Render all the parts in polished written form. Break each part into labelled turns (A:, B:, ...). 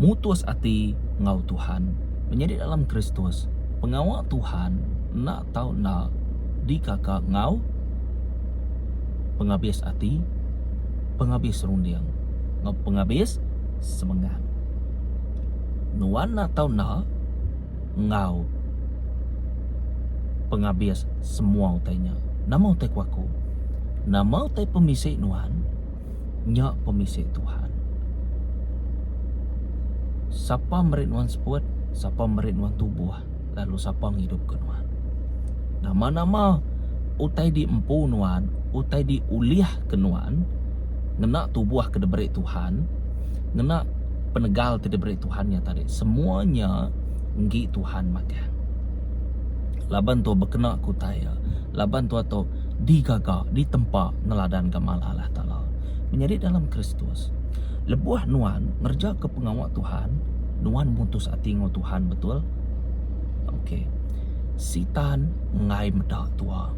A: mutus ati ngau Tuhan, menjadi dalam Kristus, pengawal Tuhan, nak tahu nak di kakak ngau, penghabis ati, penghabis rundiang, ngau penghabis semangat. Nuan nak tahu nak ngau, penghabis semua utainya. Nama utai kuaku, nama utai pemisik nuan, nyak pemisik Tuhan. Siapa merit nuan sebut, siapa merit nuan tubuh, lalu siapa menghidupkan nuan. Nama-nama utai di empu nuan, utai di uliah ke nuan, ngena tubuh ke diberi Tuhan, ngena penegal ke diberi Tuhannya tadi. Semuanya nggi Tuhan makan. Laban tu berkena ku taya, laban tu atau digaga, di tempat ngeladan kamal Allah Ta'ala. Menjadi dalam Kristus. Lebuah nuan ngerja ke pengawal Tuhan, nuan mutus ati ngau Tuhan, betul? Okey. Sitan ngai medak tua.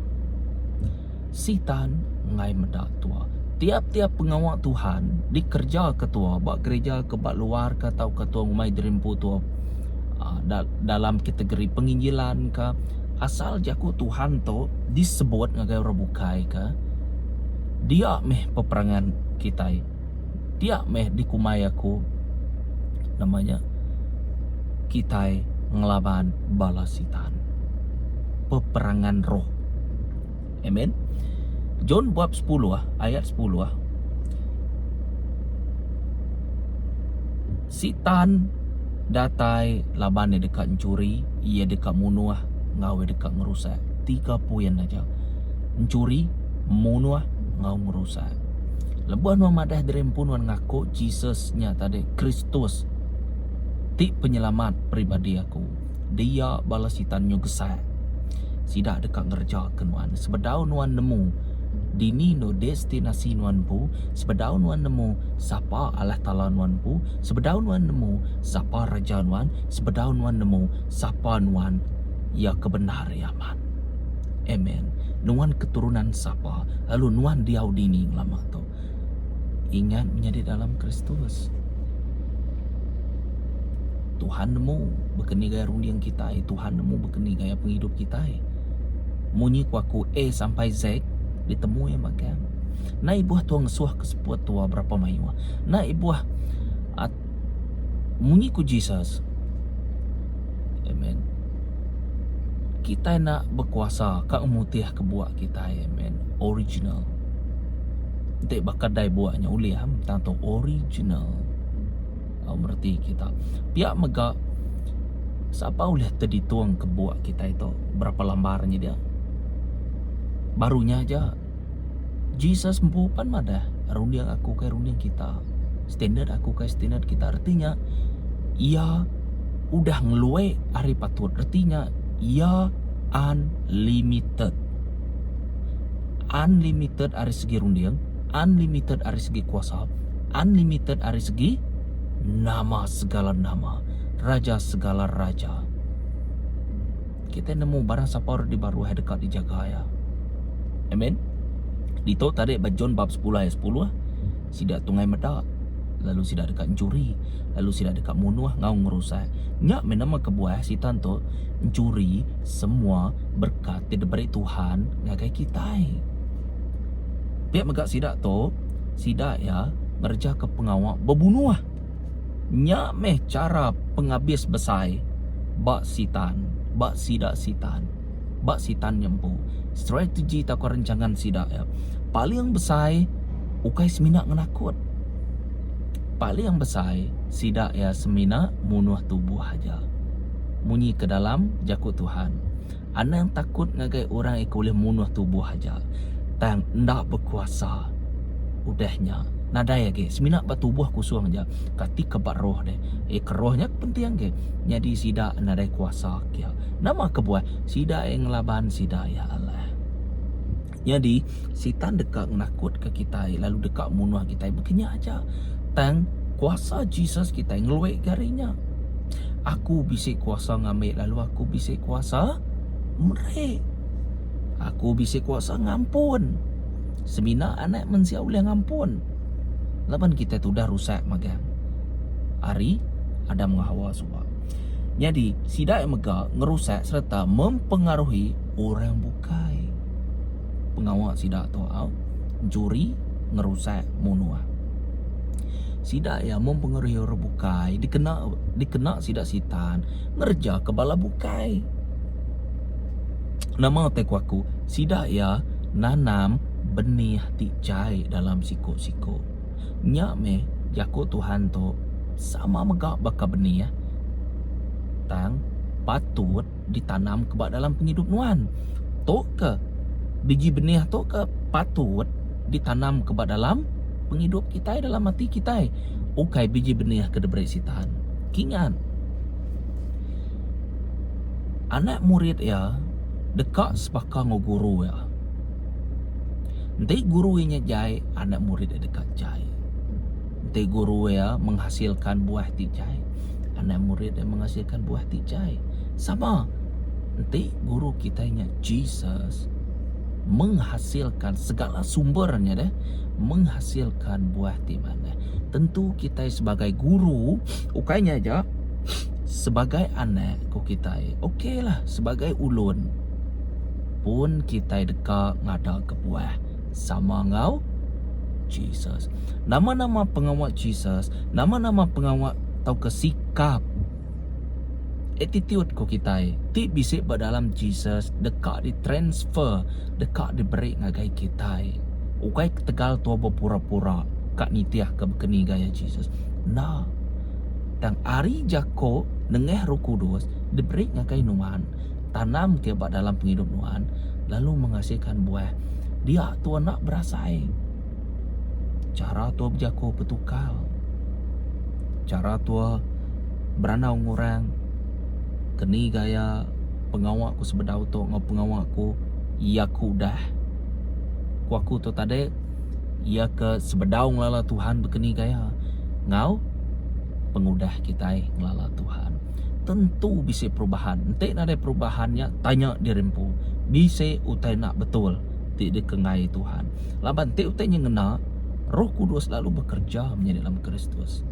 A: Sitan ngai medak tua. Tiap-tiap pengawal Tuhan dikerja ketua, bak gereja ke bak luar ke atau ketua ngumai derimpu tua, dalam kategori penginjilan ke, asal jaku Tuhan tu disebut ngagai orang bukai ke, dia meh peperangan kita, dia meh dikumai aku namanya kita ngelaban bala sitan, peperangan roh. Amen. John bab 10 ayat 10. Sitan datai laban dia dekat mencuri, ia dekat munuh, ngau dekat ngerusak. 3 poin aja. Mencuri, munuh, ngau ngerusak. Lebuan nuan madah derempun nuan ngaku Jesusnya tadi, Kristus, ti penyelamat pribadi aku. Dia bala sitan nyugesak. Sidak dekat ngerja ke nuan. Sebedau nuan nemu dini no destinasi nuan pu, sebedau nuan nemu siapa Allah Ta'ala nuan pu, sebedau nuan nemu siapa raja nuan, sebedau nuan nemu siapa nuan ya kebenar yaman. Amen. Nuan keturunan siapa, lalu nuan diau dini lama tu. Ingat menjadi dalam Kristus. Tuhan nemu berkeni gaya rundiang kita, Tuhan nemu berkeni gaya penghidup kita. Munyi kuaku A sampai Z ditemu yang makan. Na ibuah tuang suah ke sepuat tua berapa mayua. Na ibuah munyi ku Jesus. Amen. Kita nak berkuasa kak mutiah kebuat kita. Amen. Original. Tidak bakal dai buatnya uliah tanto original. Berarti kita pihak megak siapa uliah tadi tuang kebuat kita itu berapa lambarnya dia. Barunya aja Jesus mempupan madah rundiang aku kayak rundiang kita, standard aku kayak standard kita. Artinya ia udah ngeluai hari patut. Artinya ia unlimited. Unlimited dari segi rundiang, unlimited dari segi kuasa, unlimited dari segi nama segala nama, raja segala raja. Kita nemu barang siapa di baru dekat dijaga ya. Amen. Dito tadi John bab 10 ayat 10. Sidak tungai medak, lalu sidak dekat mencuri, lalu sidak dekat munuh, ngau ngerusak. Nyak menama kebuah sitan tu mencuri semua berkat diberi Tuhan ngagai kita. Pihak megak sidak tu, sidak ya ngerja ke pengawal berbunuh. Nyak meh cara penghabis besai bak sitan, bak sidak sitan, bak sitan nyempu. Strategi takut rancangan sidak ya. Paling besar ukai semina ngenakut. Paling besar sidak ya semina munuh tubuh aja. Munyi ke dalam jakut Tuhan. Ana yang takut ngagai orang yang boleh munuh tubuh aja. Tang ndak berkuasa. Udahnya nada ya ke semina ba tubuh kusung aja. Kati kebat roh deh. Kerohnya penting ke. Jadi sidak nada kuasa ke. Nama kebuah sidak yang laban sidak ya Allah. Jadi sitan dekat nakut ke kita, lalu dekat munuh kita begini aja. Tang kuasa Jesus kita ngeluai garinya. Aku bisa kuasa ngambil, lalu aku bisa kuasa merek. Aku bisa kuasa ngampun. Semina anak mensia boleh ngampun. Laban kita tu dah rusak magang. Hari Adam dengan Hawa suba. Jadi sida yang megak ngerusak serta mempengaruhi orang bukai. Pengawak sida tu juri ngerusak munua. Sida ya mempengaruhi orang bukai, dikena sida sitan ngerja kebala bukai. Nama tekwaku sida ya nanam benih ticai dalam siko-siko. Nyak me jako Tuhan to sama megak baka benih ya. Tang patut ditanam kebak dalam penghidup nuan. Tok ke biji benih tok ke patut ditanam kebak dalam penghidup kita, dalam hati kita. Ukai biji benih ke debrai sitan. Kingan anak murid ya dekat sepaka ngo guru ya. Nanti guru nya jai, anak murid dekat jai. Nanti guru ya menghasilkan buah ticai, anak murid yang menghasilkan buah ticai. Sama. Nanti guru kita nya Jesus menghasilkan segala sumbernya deh, menghasilkan buah di mana. Tentu kita sebagai guru, ukainya aja sebagai anak ko kita. Okey lah sebagai ulun pun kita dekat ngada ke buah sama ngau Jesus. Nama-nama pengawal Jesus, nama-nama pengawal tau ke sikap attitude ko kita ti bisik dalam Jesus dekat di transfer, dekat diberi ngagai kita. Ukai tegal tua berpura-pura kak nitiah ke bekeni gaya Jesus. Nah, tang ari jako nengeh Roh Kudus diberi ngagai nuan, tanam ke dalam penghidup nuan, lalu menghasilkan buah. Dia tua nak berasai. Cara tua berjako petukal. Cara tua beranau ngurang. Keni gaya pengawak ku sebedau tu ngau pengawak ku ia ku dah. Ku aku tu tadi ia ke sebedau ngelala Tuhan bekeni gaya. Ngau pengudah kita ngelala Tuhan. Tentu bisa perubahan. Entek nak ada perubahannya, tanya dirempu. Bisa utai nak betul. Tidak dikengai Tuhan. Laban entek utai yang ngena, Roh Kudus lalu bekerja menjadi dalam Kristus.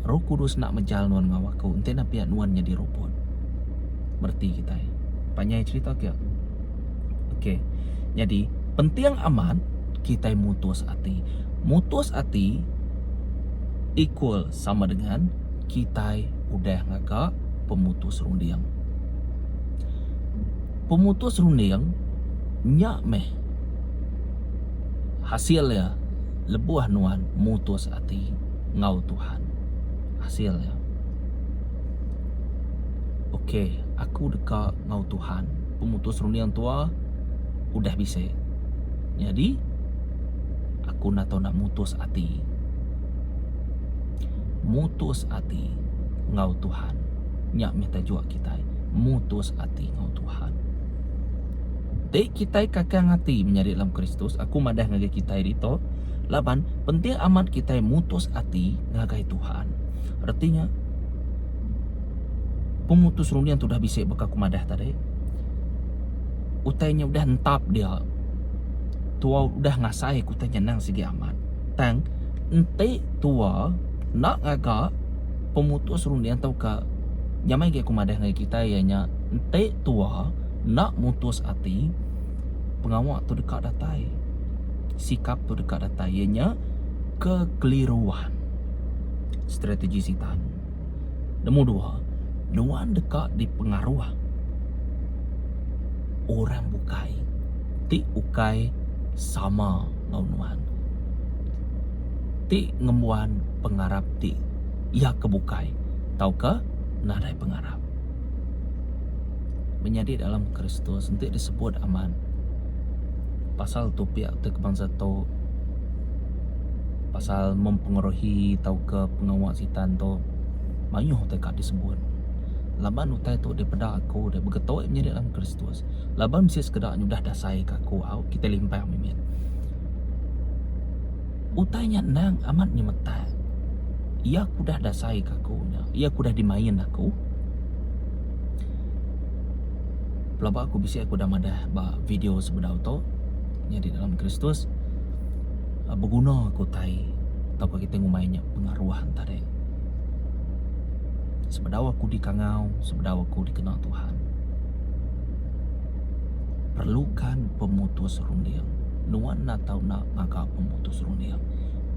A: Roh Kudus nak menjal nuan ngawaku, entek nak pihak nuan jadi robot. Berti kita. Panjang cerita ke? Okey. Jadi, penting aman kita mutus hati. Mutus hati equal sama dengan kita udah ngagak pemutus rundiang. Pemutus rundiang nyak meh hasilnya lebuah nuan mutus hati ngau Tuhan. Hasilnya okey, aku dekat ngau Tuhan. Pemutus rundiang tua udah bisa. Jadi aku nak tahu nak mutus hati. Mutus hati ngau Tuhan. Nyak minta jua kita mutus hati ngau Tuhan. Dek kita kakang hati menjadi dalam Kristus. Aku madah ngagai kita itu. Laban penting amat kita mutus hati ngagai Tuhan. Artinya pemutus rundiang tu dah bisa beka kumadah tadi. Utainya udah entap dia. Tua udah ngasai kutanya nang segi amat. Tang ente tua nak agak pemutus rundiang tau ka nyamai ke kumadah ngai kita ianya ente tua nak mutus hati pengawak tu dekat datai, sikap tu dekat datai ianya kekeliruan strategi sitan. Nombor dua, nuan dekat dipengaruh orang bukai, ti ukai sama ngau nuan, ti ngemuan pengarap ti ia kebukai, tau ke nadai pengarap. Menjadi dalam Kristus untuk disebut aman. Pasal tu pihak tu kebangsa tu, pasal mempengaruhi tau ke pengawak sitan tu, mayuh tekak disebut. Laban utai tu daripada aku dia bergetau menjadi dalam Kristus. Laban mesti sekedar nyudah dasai ke aku, kita limpah mimin. Utainya nang amat nyemetak. Ia aku dah dasai ke aku, ia aku dah dimain aku. Pelabak aku bisa aku dah madah video sebedau tu di dalam Kristus berguna aku tai tau kita ngumainnya pengaruhan tadi Sebedawa ku dikangau, sebedawa ku dikenal Tuhan. Perlukan pemutus rundiang. Nuan na tau na ngaka pemutus rundiang.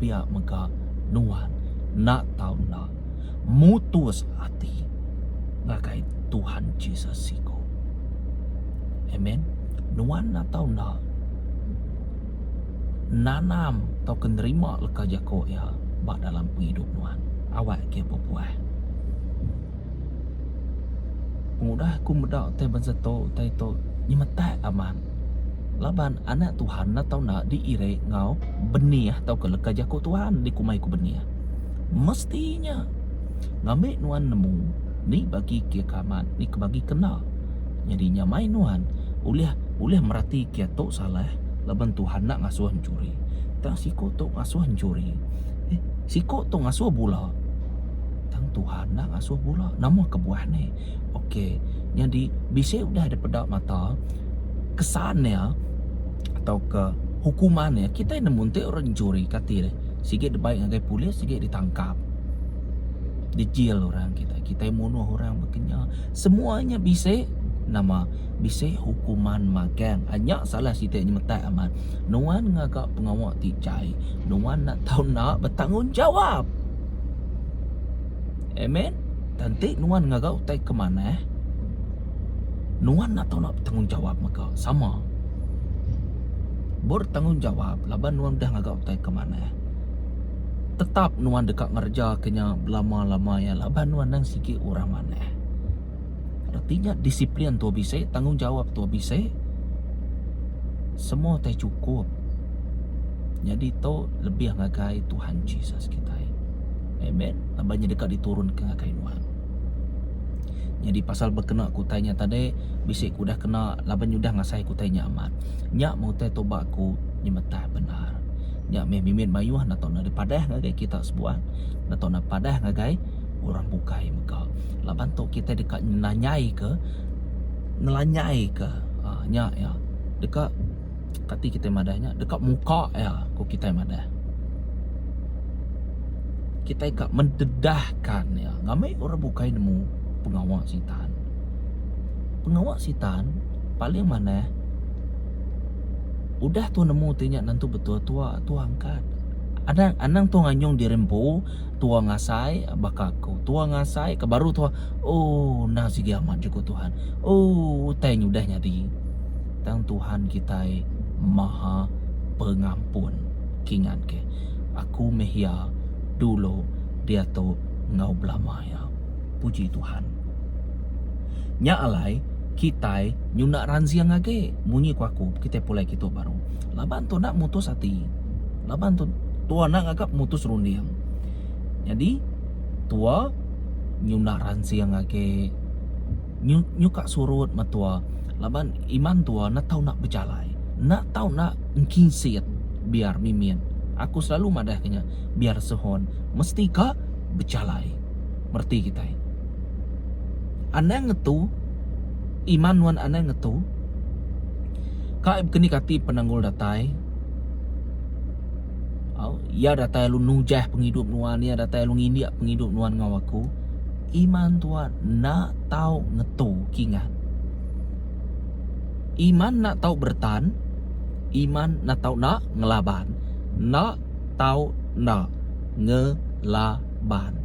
A: Pihak maka nuan na tau na mutus hati ngakai Tuhan Yesus siko. Amen. Nuan na tau na nanam tau kenerima leka jako ya bak dalam penghidup nuan. Awak ke berbuah. Pengudah ku medak te benseto te to nyemetak aman. Laban anak Tuhan na tau na diire ngau benih tau ke leka jako Tuhan di kumai ku benih. Mestinya ngambil nuan nemu ni bagi kia kaman ni kebagi kena. Jadi nyamai nuan ulih merati kia tok salah laban Tuhan nak ngasuh hancuri. Tang siko tok ngasuh hancuri. Siko tok ngasuh bula. Tang Tuhan nak ngasuh bula. Nama kebuah ni. Okey. Jadi bisa udah ada pedak mata kesannya atau ke hukumannya kita nemu te orang curi kati deh. Sikit baik ngagai polis, sikit ditangkap. Dijil orang kita munuh orang bekenya. Semuanya bisa nama bisa hukuman magang. Hanya salah sita nyemetai aman. Nuan ngagak pengawak ticai. Nuan nak tahu nak bertanggungjawab. Amen. Tanti nuan ngagak utai ke mana? Nuan nak tahu nak bertanggungjawab maka sama. Bertanggungjawab laban nuan dah ngagak utai ke mana? Tetap nuan dekat ngerja kenya lama-lama ya laban nuan nang sikit orang mana. Artinya disiplin tu bisa, tanggungjawab tu bisa. Semua tak cukup. Jadi tu lebih ngagai Tuhan Yesus kita. Amen. Labannya dekat diturun ke ngagai nuan. Jadi pasal berkena ku tanya tadi, bisa ku dah kena laban yudah ngasai ku tanya amat. Nyak mau teh tobat ku nyemetah benar. Nyak mimin mayuh na tau na padah ngagai kita sebuah. Na tau na padah ngagai orang bukai muka. Laban tu kita dekat nanyai ke nyak ya. Dekat kati kita madahnya dekat muka ya ku kita madah. Kita ikat mendedahkan ya. Ngamai orang bukai nemu pengawak sitan. Pengawak sitan paling mana? Udah tu nemu tanya nanti betul tua angkat. Ada anang tu nganyong di rempo, tua ngasai bakaku, tua ngasai ke baru tua. Oh, nasi amat juga Tuhan. Oh, tanya udah nyadi. Tang Tuhan kita maha pengampun. Kingan ke. Aku mehia dulu dia tu ngau belamaya. Puji Tuhan. Nya alai kita nyuna ranziang ngage munyi ku kita pulai kita baru. Laban tu nak mutus hati. Laban tu tua nak agak mutus rundiang. Jadi tua nyuna ranziang ngage nyuka surut matua. Laban iman tua nak tahu nak berjalai. Nak tahu nak ngkinsit biar mimin. Aku selalu madahnya biar sehon mesti ka berjalai. Merti kita. Anang ngetu iman wan anang ngetu kaib keni kati penanggul datai ya datai lu nujah penghidup nuan ya datai lu ngindia penghidup nuan ngawaku iman tuan nak tahu ngetu kingan iman nak tahu bertan iman nak tahu nak ngelaban nak tahu nak ngelaban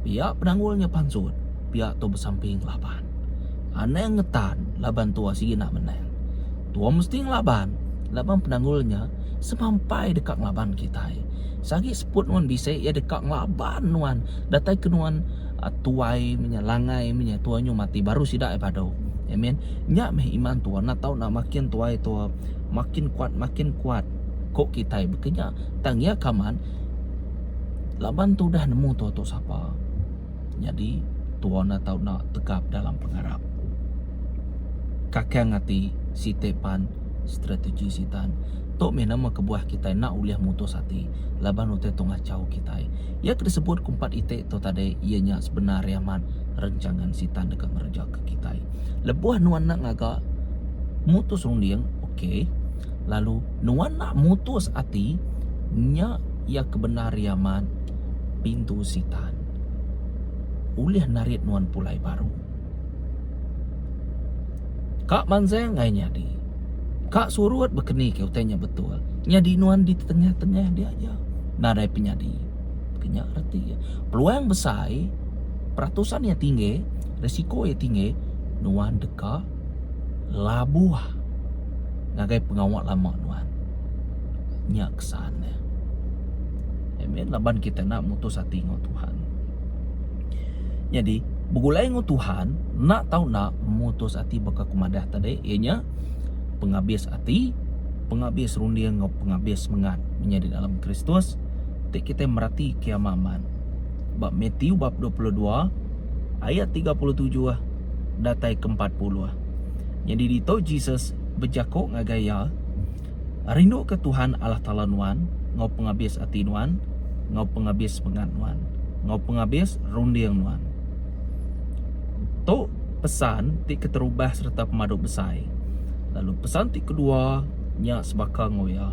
A: pihak penanggulnya pansut pihak tu bersamping laban. Aneh ngetan laban tua sigi nak menang. Tua mesti ngelaban. Laban penanggulnya sampai dekat ngelaban kita. Sagi seput nuan bisa ya dekat ngelaban nuan. Datai ke nuan tuai punya langai punya tuanyo mati baru sidak pado. Amen. Nyak meh iman tua nak tahu nak makin tuai tua makin kuat. Kok kita bekenya tangya kaman laban tu dah nemu tua tu siapa. Jadi tua nak tahu nak tegap dalam pengharap. Kakek ngati si tepan strategi sitan. Tok me nama kebuah kita nak uliah mutus hati. Laban utai tengah jauh kita. Ya disebut kumpat ite to tadi ianya sebenarnya man rencangan sitan dekat ngerja ke kita. Lebuah nuan nak ngagak mutus rundiang, okey. Lalu nuan nak mutus hati nya ya kebenarian man pintu sitan. ulih narit nuan pulai baru. Kak manzeng ngai nyadi. Kak suruat bekeni ke utenya betul. Nyadi nuan di tengah-tengah dia aja. Nadai penyadi. Kenyak reti ya. Peluang besar, peratusan yang tinggi, resiko yang tinggi, nuan deka labuah. Ngagai pengawal lama nuan. Nyak kesana. Amen. Laban kita nak mutus hati ngau Tuhan. Jadi, begulai ngau Tuhan, nak tahu nak mutus hati baka kumadah tadi, ianya penghabis hati, penghabis rundiang ngau penghabis mengat menjadi dalam Kristus. Tik kita merhati kiamaman. Bab Matthew bab 22 ayat 37 datai ke-40. Jadi dito Jesus berjakok ngagaya rindu ke Tuhan Allah Ta'ala nuan, ngau penghabis hati nuan, ngau penghabis mengat nuan, ngau penghabis rundiang nuan. To pesan tik keterubah serta pemaduk besar. Lalu pesan tik kedua nya sebaka ngoya.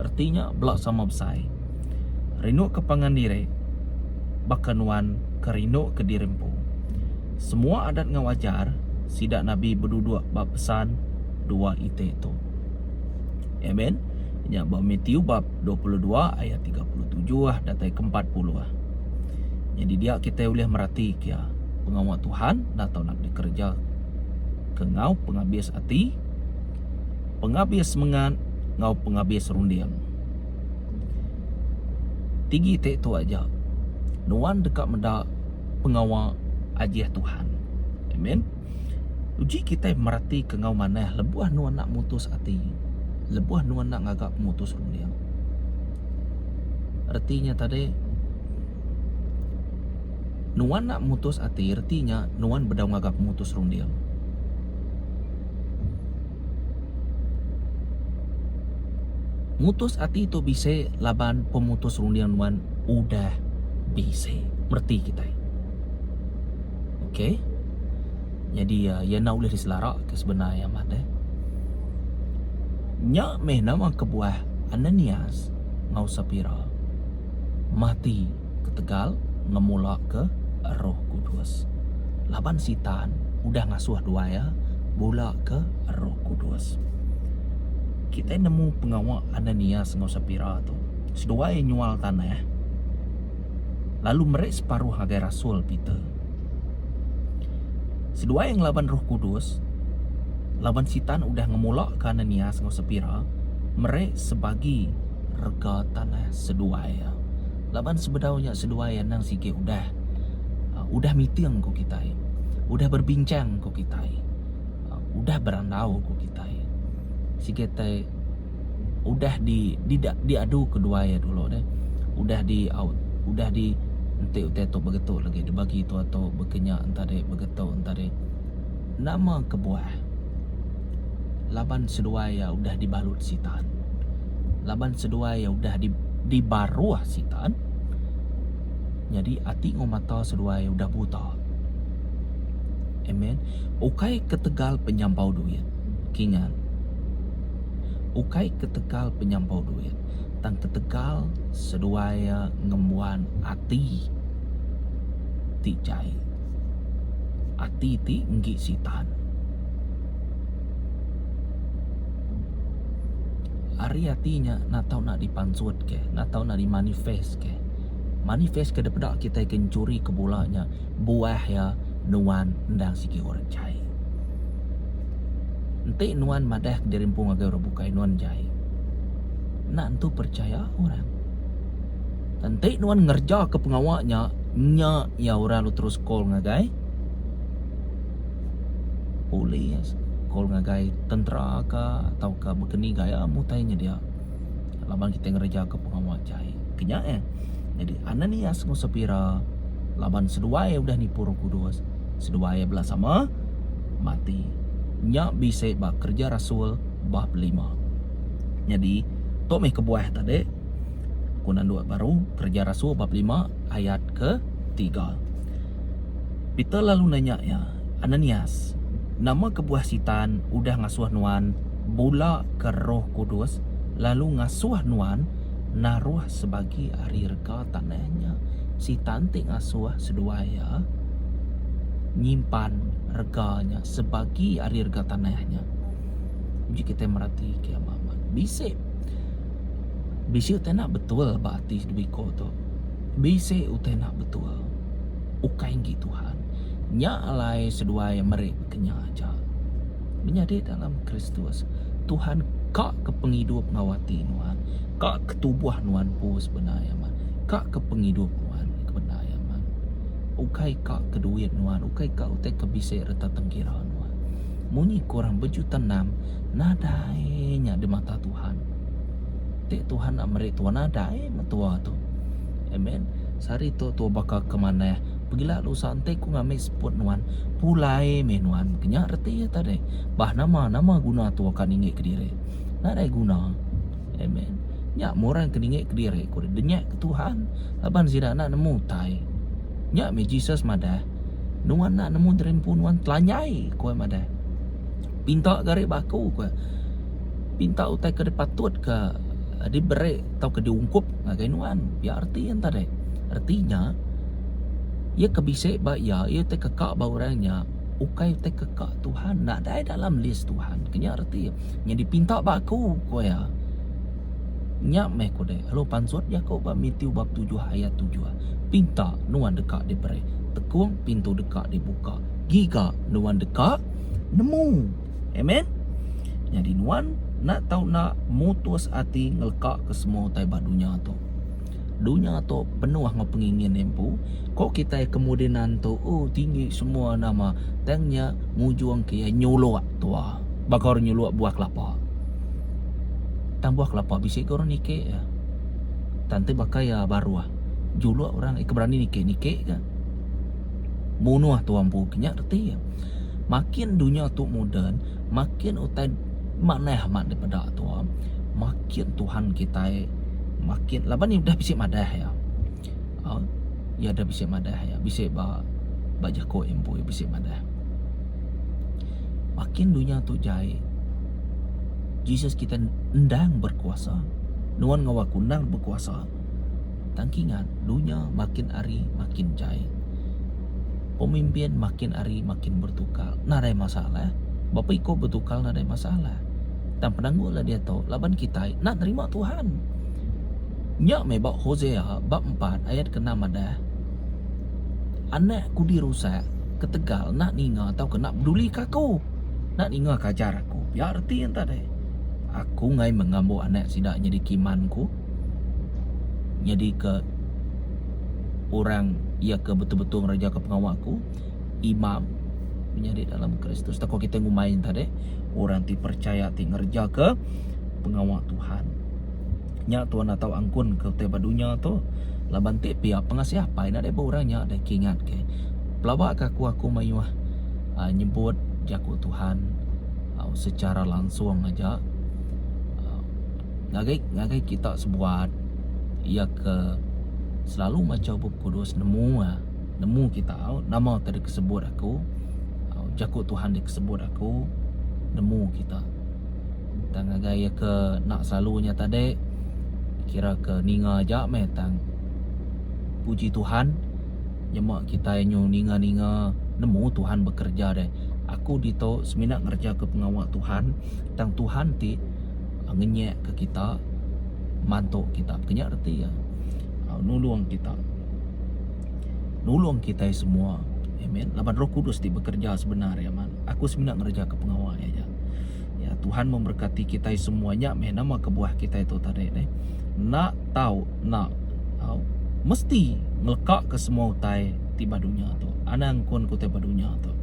A: Artinya belak sama besar. Rindu ke pangan diri, bakanuan kerindu ke dirimpu. Semua adat ngawajar, sidak Nabi berduduk bab pesan dua itu. Amen. Nya bab Matthew bab 22 ayat 37 datai ke-40. Jadi dia kita boleh merhati kia pengawal Tuhan datang nak dikerja ke ngau penghabis hati, penghabis mengan, ngau penghabis rundiang. Tinggi tek tu aja. Nuan dekat mendak pengawal ajiah Tuhan. Amen. Uji kita merhati ke ngau mana lebuah nuan nak mutus hati, lebuah nuan nak ngagak mutus rundiang. Artinya tadi nuan nak mutus hati, artinya nuan bedau ngagak mutus rundiang. Mutus hati itu bisa laban pemutus rundiang nuan udah bisa. Merti kita. Okey. Jadi ya nak boleh diselarak ke sebenarnya mah deh. Nya meh nama kebuah Ananias ngau Sapira mati ke Tegal ngemula ke Roh Kudus. Laban sitan udah ngasuh dua ya, bola ke Roh Kudus. Kita nemu pengawal Ananias ngau Sapira tu. Sedua yang nyual tanah. Lalu mereka separuh hagai Rasul Peter. Sedua yang laban Roh Kudus, laban sitan udah ngemulak ke Ananias ngau Sapira, mereka sebagi rega tanah sedua ya. Laban sebedaunya sedua yang nang sige udah meeting ko kita. Udah berbincang ko kita. Udah berandau ko kita. Sige tay udah diadu kedua ya dulu deh. Udah di ente tu begitu lagi dibagi itu atau bekenya entare begitu entare nama kebuah laban sedua ya udah dibalut sitan, laban sedua ya udah dibaruah sitan. Jadi hati ngomata sedua ya udah buta. Amen. Ukai ke Tegal penyampau duit kingan, ukai ke Tegal penyampau duit tang ke Tegal seduaya ngembuan ati ti jai ati ti nggi sitan. Ari hatinya nak tahu nak dipansut ke, nak tahu nak dimanifest ke. Manifest ke daripada kita kencuri ke bolanya buah ya nuan ndang siki orang jai. Ente nuan madah dirimpung agai orang bukai nuan jai. Nak tu percaya orang. Ente nuan ngerja ke pengawaknya nya ya orang lu terus call ngagai. Polis call ngagai tentera ka atau ka bekeni gaya mutainya dia. Laban kita ngerja ke pengawak jai. Kenya Jadi Ananias ngau Sapira laban sedua ya udah nipu Roh Kudus. Sedua ya belah sama mati. Nya bisa bak kerja Rasul bab 5. Jadi tok meh kebuah tadi kunan dua baru kerja Rasul bab 5 ayat ke 3. Peter lalu nanya ya, Ananias, nama kebuah sitan udah ngasuh nuan bola ke Roh Kudus, lalu ngasuh nuan naruh sebagai ari rega tanahnya. Sitan tik ngasuh sedua ya nyimpan reganya sebagi ari rega tanahnya. Jadi kita merhati kiamat. Bisik utena betul batis dibiko tu. Bisik utena betul. Ukainggi Tuhan. Nya alai sedua yang merek kenya aja. Menjadi dalam Kristus. Tuhan kak ke penghidup ngawati nuan. Kak ketubuh nuan pu sebenarnya man. Kak ke penghidup nuan kebenarnya man. Ukai kak keduit nuan. Ukai kak utai kebisik reta tengkira nuan. Munyi kurang berjuta enam. Nadainya di mata Tuhan. Tik Tuhan amrik tuan nadai matua tu. Amen. Sari tu bakal kemana? Pergilah lu santai ku ngambil spot nuan. Pulai menuan. Kenya reti ya tadi. Bah nama guna tu akan ingin ke diri. Nadai guna. Amen. Nyak morang ke ingin ke diri. Ku denyak ke Tuhan. Laban sida nak nemu tai. Nyak me Jesus madah. Nuan nak nemu derimpu nuan telanyai ku madah. Pinta garip baku ku. Pinta utai ke patut ke diberi atau ke diungkup ngagai nuan. Ya arti yang tadi. Artinya ia kebisik ba ya ia te kekak ba orangnya ukai te kekak Tuhan nak ada dalam list Tuhan. Kenya arti nya dipinta ba aku ko ya. Nya meh ko de. Halo pansut ya ko ba Matius bab 7 ayat 7. Pinta nuan dekat diberi. Tekung pintu dekat dibuka. Giga nuan dekat nemu. Amen. Jadi nuan nak tahu nak mutus hati ngelkak ke semua taibat dunia tu. Dunia tu penuh dengan pengingin empu. Kok kita kemudian tu tinggi semua nama. Tengnya mujuang ke nyuluak tua. Bakar nyuluak buah kelapa. Tang buah kelapa bisa korang nike ya. Tante bakal ya baru ah. Juluak orang berani nike kan. Munuh tu ampu kenyak reti ya. Makin dunia tu modern, makin utai makna amat daripada tu. Makin Tuhan kita makin laban ni dah bisik madah ya. Ya dah bisik madah ya. Bisik ba jako empu bisik madah. Makin dunia tu jai. Jesus kita endang berkuasa. Nuan ngawaku nang berkuasa. Tangkingan dunia makin hari makin jai. Pemimpin makin hari makin bertukar. Nadai masalah. Bapa ikut bertukar nadai masalah. Dan penanggulah dia tahu laban kita nak terima Tuhan. Nyak mebak Hosea bab 4 ayat ke-6 ada. Anakku dirusak ketegal nak ninga atau kena peduli kaku. Nak ninga kajar aku. Ya arti yang tadi. Aku ngai mengambil anak sidak jadi kimanku. Jadi ke orang ia ke betul-betul raja ke pengawalku. Imam menjadi dalam Kristus. Tak kita ngumain tadi. Orang ti percaya ti ngerja ke pengawal Tuhan. Nya Tuhan atau angkun ke teba dunia tu laban ti pia pengasih apa ina de orangnya ada kingat ke pelawak aku mayuah nyebut jaku Tuhan secara langsung aja ngagai kita sebuat ia ke selalu macam bab kudus nemu kita nama tadi kesebut aku jaku Tuhan disebut aku nemu kita tang ngagai ke nak selalunya tadi kira ke ninga aja metang puji Tuhan nyemak kita nyu ninga nemu Tuhan bekerja deh. Aku dito seminak ngerja ke pengawal Tuhan tang Tuhan ti ngenyek ke kita mantuk kita kenyak reti ya nulung kita semua. Amen. Laban Roh Kudus ti bekerja sebenarnya man. Aku seminak ngerja ke pengawal aja. Ya Tuhan memberkati kita semuanya nama kebuah kita itu tadi deh. Nak tahu mesti ngelekak ke semua utai tiba dunia tu. Anang kun ku tiba dunia tu.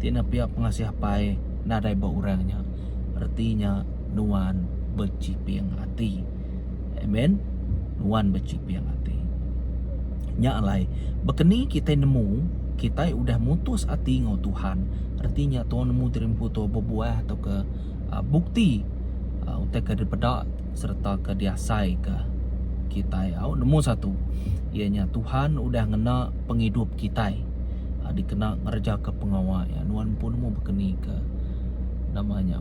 A: Tina pihak pengasih pai nadai ba orangnya. Artinya nuan bercipiang hati. Amen. Nuan bercipiang hati. Nya alai bekeni kita nemu kita udah mutus hati ngau Tuhan. Artinya Tuhan nemu terimpu tu berbuah atau ke bukti utai ke daripada serta ke diasai ke kita nemu satu ianya Tuhan udah ngena penghidup kita dikena ngerja ke pengawal ya nuan pun mau berkeni ke namanya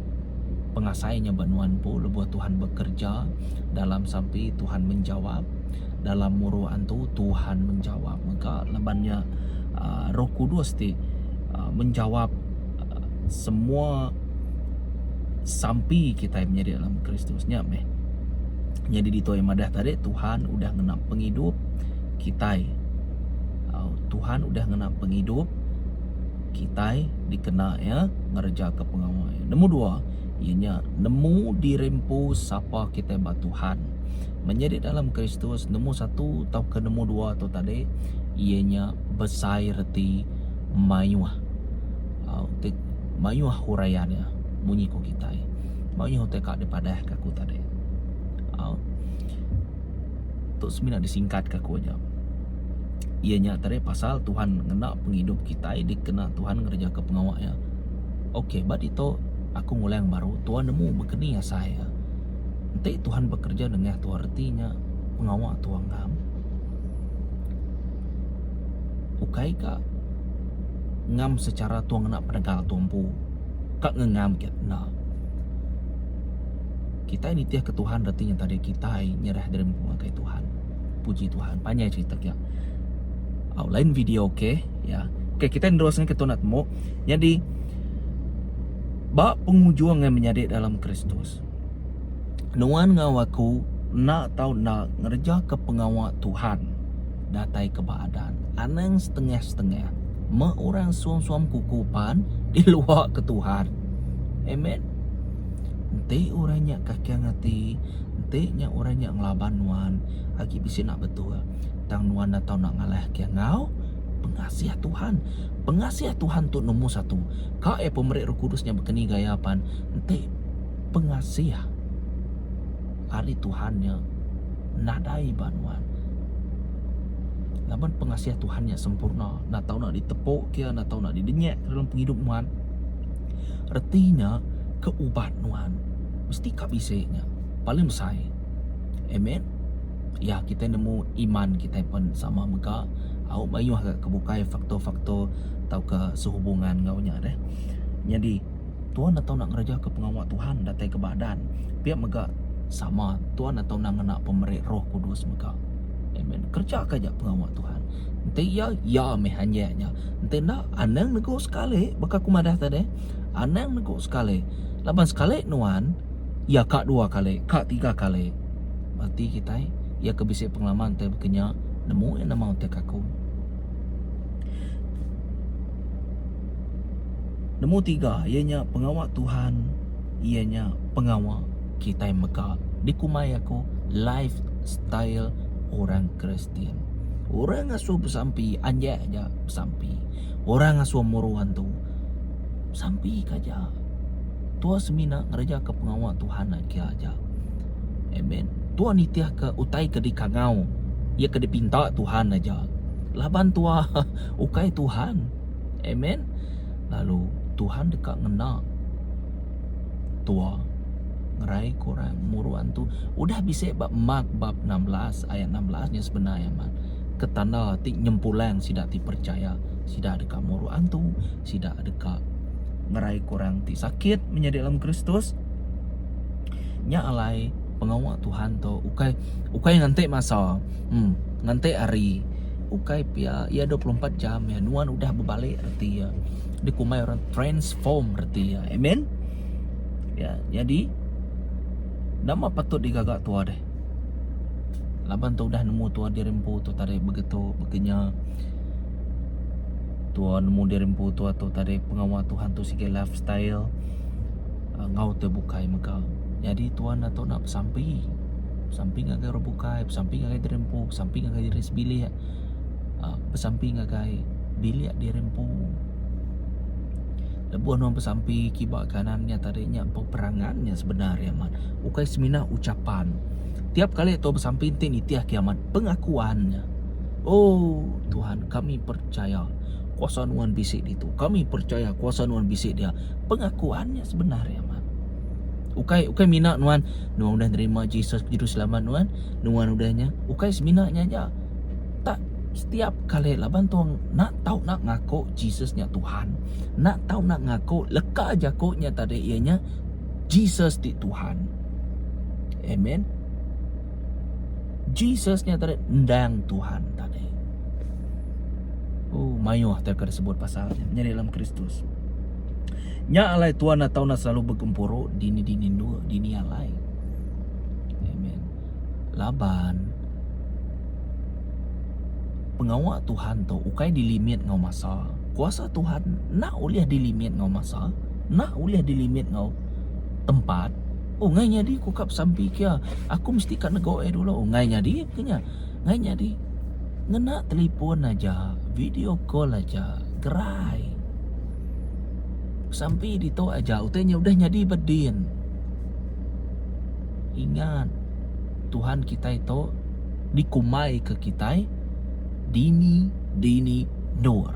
A: pengasainya banuan pun lebuat Tuhan bekerja dalam sampai Tuhan menjawab dalam muruan tu Tuhan menjawab maka lebannya Roh Kudus ti menjawab semua sampai kita menjadi dalam Kristusnya meh. Jadi di toy madah tadi Tuhan udah ngenap penghidup kita. Tuhan udah ngenap penghidup kita dikena ya ngerja ke pengawal. Nombor dua, ianya nemu dirempu sapa kita ba Tuhan. Menjadi dalam Kristus nombor satu atau ke nombor dua atau tadi ianya besai reti mayuah. Mayuah hurayanya bunyi ko kita. Mayuah teka daripada kaku tadi. Untuk semina disingkat kaku aja. Ianya tadi pasal Tuhan ngena penghidup kita dikena Tuhan ngerja ke pengawalnya. Okey, but itu aku mulai yang baru. Tuhan nemu berkeni ya saya. Nanti Tuhan bekerja dengan tu artinya pengawal Tuhan ngam. Ukai ka ngam secara Tuhan ngena penegak tumpu. Kak ngam ket na. Kita ini tiah ke Tuhan artinya tadi kita nyerah dari mengakai Tuhan. Puji Tuhan. Panjang cerita ya. Lain video okay? Ya. Okay, kita teruskan ke tonat mo. Jadi bak pengujuan yang menjadi dalam Kristus. Nuan ngawaku nak tahu nak ngerja ke pengawal Tuhan. Datai kebadan. Anang setengah-setengah. Ma orang suam-suam kukupan di luar ke Tuhan. Amen. Nanti orangnya kaki ngati. Nanti orangnya ngelaban nuan. Lagi bisa nak betul. Tang nuan atau nak ngalah kia ngau. Pengasiah Tuhan. Pengasiah Tuhan tu nombor satu. Kau pemerik Roh Kudusnya berkeni gayapan. Nanti pengasiah. Hari Tuhannya nadai banuan. Laban pengasiah Tuhannya sempurna. Nak tahu nak ditepuk kia, nak tahu nak didenyek dalam penghidup nuan. Artinya keubat nuan. Mesti kabisenya. Paling besar. Amen. Ya, kita nemu iman kita pun sama muka. Au mayuh agak kebukai faktor-faktor atau ke sehubungan ngaunya deh. Jadi Tuhan atau nak ngerja ke pengawal Tuhan datai ke badan. Pihak mega sama Tuhan atau nak nak pemerik Roh Kudus mega. Amen. Kerja kerja pengawal Tuhan. Nanti ya meh hanya. Nanti nak anang nego sekali. Baka kumadah tadi. Anang nego sekali. Laban sekali nuan. Ya kak dua kali, kak tiga kali. Berarti kita ya kebisik pengalaman teh berkenya nemu yang nama teh kaku. Nemu tiga, ianya pengawal Tuhan, ianya pengawal kita yang meka. Dikumai aku lifestyle orang Kristian. Orang asuh bersampi, anja aja bersampi. Orang asuh muruan tu sampi kaja. Tua semina ngereja ke pengawal Tuhan lagi aja. Amen. Tua nitiah ke utai ke di kangau. Ia ke dipinta Tuhan aja. Laban tua ukai Tuhan. Amen. Lalu Tuhan dekat ngena. Tua ngerai korang muruan tu udah bisa bab Mark bab 16 ayat 16 nya sebenarnya man. Ketanda ti nyempulang sidak ti percaya. Sidak dekat muruan tu, sidak dekat ngerai korang ti sakit menjadi dalam Kristus. Nya alai pengawal Tuhan tu ukai ngantek masa ngantek hari ukai pia ya 24 jam ya nuan udah berbalik arti ya dikumai orang transform arti ya. Amen. Ya, jadi nama patut digagak tua deh. Laban tu udah nemu tua dirempu tu tadi begitu begenya. Tuan nemu dirempu tu atau tadi pengawal Tuhan tu sikit lifestyle ngau terbukai maka. Jadi Tuhan atau nak sampai ngagai rebukai, sampai ngagai dirempu, sampai ngagai diris bilik, sampai ngagai bilik dirempu. Lebuan nuan pesampi kibak kanannya tadinya peperangannya sebenarnya man. Ukai semina ucapan. Tiap kali tu pesampi ini tiap kiamat pengakuannya. Oh Tuhan, kami percaya kuasa nuan bisik itu. Kami percaya kuasa nuan bisik dia. Pengakuannya sebenarnya man. Ukai minat nuan udah nerima Yesus juru selamat nuan udahnya. Ukai seminatnya aja. Tak setiap kali laban tuang nak tahu nak ngaku Yesusnya Tuhan. Nak tahu nak ngaku leka aja koknya tadi ianya Jesus di Tuhan. Amen. Jesusnya tadi ndang Tuhan tadi. Oh, mayuh terkada sebut pasalnya menjadi dalam Kristus. Nya alai Tuhan atau na selalu bergempuro dini dua dini alai. Amen. Laban pengawak Tuhan tu ukai dilimit ngau masa. Kuasa Tuhan nak uliah dilimit ngau masa, nak uliah dilimit ngau tempat. Oh ngai nyadi ku kap sampai kia. Aku mesti kat negara dulu. Oh ngai nyadi punya. Ngai nyadi. Ngena telefon aja, video call aja, gerai. Sampai di to aja utenya udah nyadi bedin. Ingat Tuhan kita itu dikumai ke kita dini nur.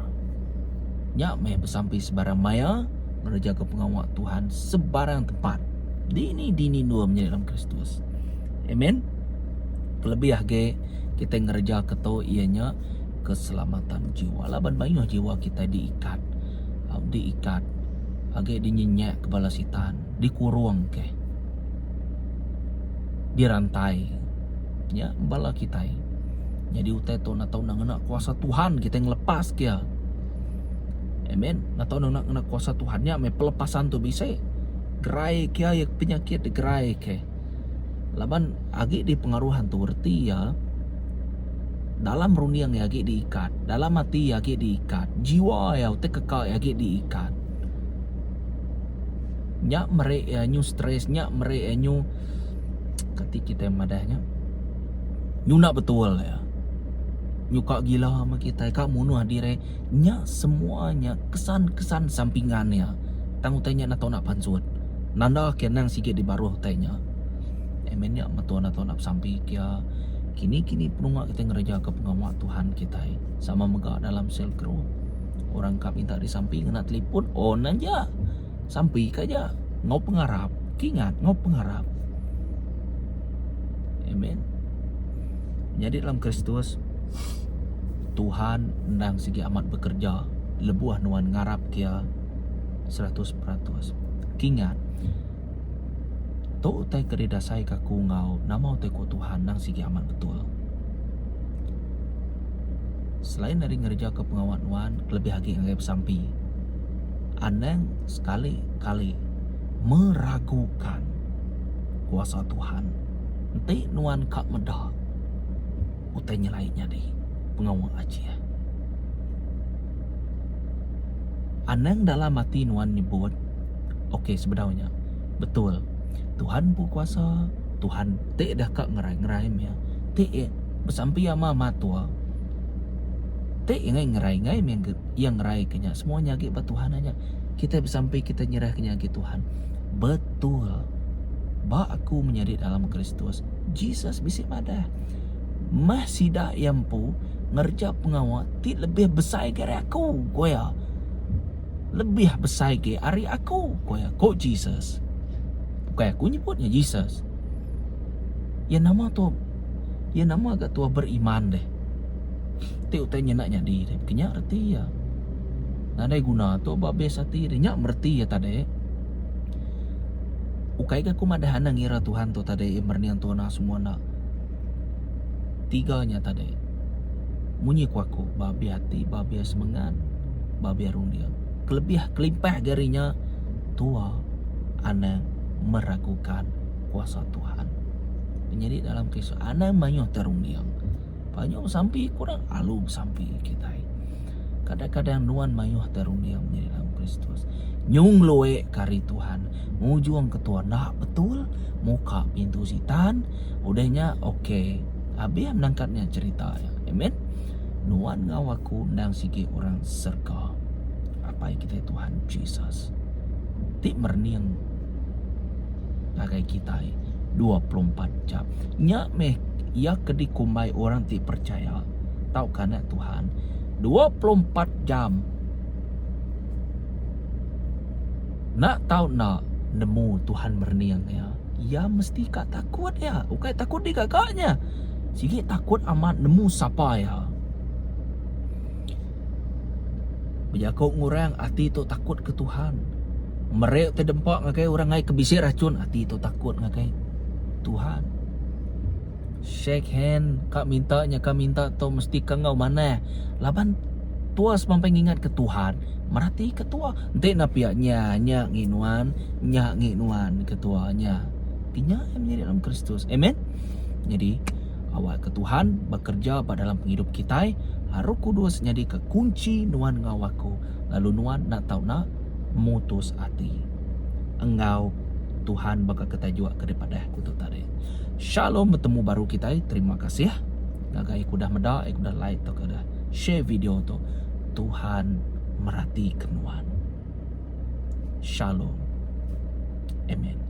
A: Nya meh bersampai sebarang maya menjaga pengawal Tuhan sebarang tempat. Dini nur menjadi dalam Kristus. Amen. Kelebih ge kita ngerja keto ianya keselamatan jiwa. Laban banyak jiwa kita diikat agak dinyenyak kepala sitan, dikurung ke, dirantai, ya bala kita. Jadi utai tu nak tahu nak kuasa Tuhan kita ngelepas kia. Amen. Nak tahu nak kuasa Tuhannya, me pelepasan tu bisa. Gerai kia ya penyakit gerai ke. Laban agak di pengaruhan tu berarti ya. Dalam runiang ya agak diikat, dalam hati ya agak diikat, jiwa ya utai kekal ya agak diikat. Nyak merek ya nyu stres, nyak merek ya nyu ketika kita madahnya nyu nak betul ya nyu kak gila sama kita kak munuh dire nyak semuanya kesan-kesan sampingannya tang utanya nak tahu nak pansut nanda kenang sikit di baruh utanya emennya matu nak tahu nak sampai kia kini penungak kita ngereja ke pengawal Tuhan kita sama megak dalam sel kru orang kap minta di samping nak telepon on aja sampai kaja ngau pengharap kingat ngau pengharap. Amen. Jadi dalam Kristus Tuhan ndang segi amat bekerja lebuah nuan ngarap kia 100%. Kingat to utai kerida sai kaku ngau nama utai ku Tuhan nang segi amat betul. Selain dari ngerja ke pengawat nuan lebih lagi anggap sampai anang sekali-kali meragukan kuasa Tuhan. Nanti nuan kak medah utainya lainnya deh pengawal aja. Anang dalam hati nuan nyebut oke sebenarnya betul Tuhan berkuasa, Tuhan tak dah kak ngerai-ngerai ya, tak bersampai ama matua. Tak ngerai-ngerai yang ngerai kenya semuanya gitu Tuhan aja. Kita sampai kita nyerah kenya gitu Tuhan. Betul. Ba aku menjadi dalam Kristus. Jesus bisa madah. Masih dah yampu ngerja pengawal ti lebih besar dari aku goya. Lebih besar ke hari aku goya. Kok Jesus? Bukan aku nyebutnya Jesus. Ya nama agak tua beriman deh. Ti utanya nak nyadi deh, kenya arti ya. Nadai guna tu babe sati deh, nyak merti ya tade. Ukai ka kumadahana ngira Tuhan tu tade mernian tu na semua nak. Tiganya tade. Munyi kuaku babe hati, babe semangat, babe rundiang. Kelimpah garinya tua anak meragukan kuasa Tuhan. Menjadi dalam kisah anak mayuh terundiang. Banyak sampai kurang alu sampai kita. Kadang-kadang nuan mayuh terundiang menjadi dalam Kristus. Nyung loe kari Tuhan. Mujuang ketua nak betul. Muka pintu sitan. Udahnya oke. Habis menangkatnya cerita ya. Amen. Nuan ngawaku nang sigi orang serga. Apa yang kita Tuhan Jesus. Tik merniang agai kita 24 jam. Nyak meh ia kedikumai orang ti percaya. Tahu kana Tuhan 24 jam. Nak tahu nak nemu Tuhan berniang ya. Ya mesti kak takut ya. Ukai takut di kakaknya. Sikit takut amat nemu siapa ya. Berjakau ngurang hati tu takut ke Tuhan. Merek terdempak ngakai orang ngai kebisir racun hati tu takut ngakai Tuhan. Shake hand, kak minta tu mesti kau mana. Laban ketua sampai ingat ke Tuhan, merhati ketua. Ente na pihaknya nyak nginuan ketuanya. Tinya yang menjadi dalam Kristus. Amen. Jadi awal ke Tuhan bekerja pada dalam hidup kita. Roh Kudus jadi kekunci nuan ngawaku. Lalu nuan nak tahu nak mutus hati. Engkau Tuhan bakal kita juga ke depan kutu tadi. Shalom, bertemu baru kita. Terima kasih ya. Gagai aku dah meda, aku dah like atau dah share video tu. Tuhan merhati kenuan. Shalom. Amen.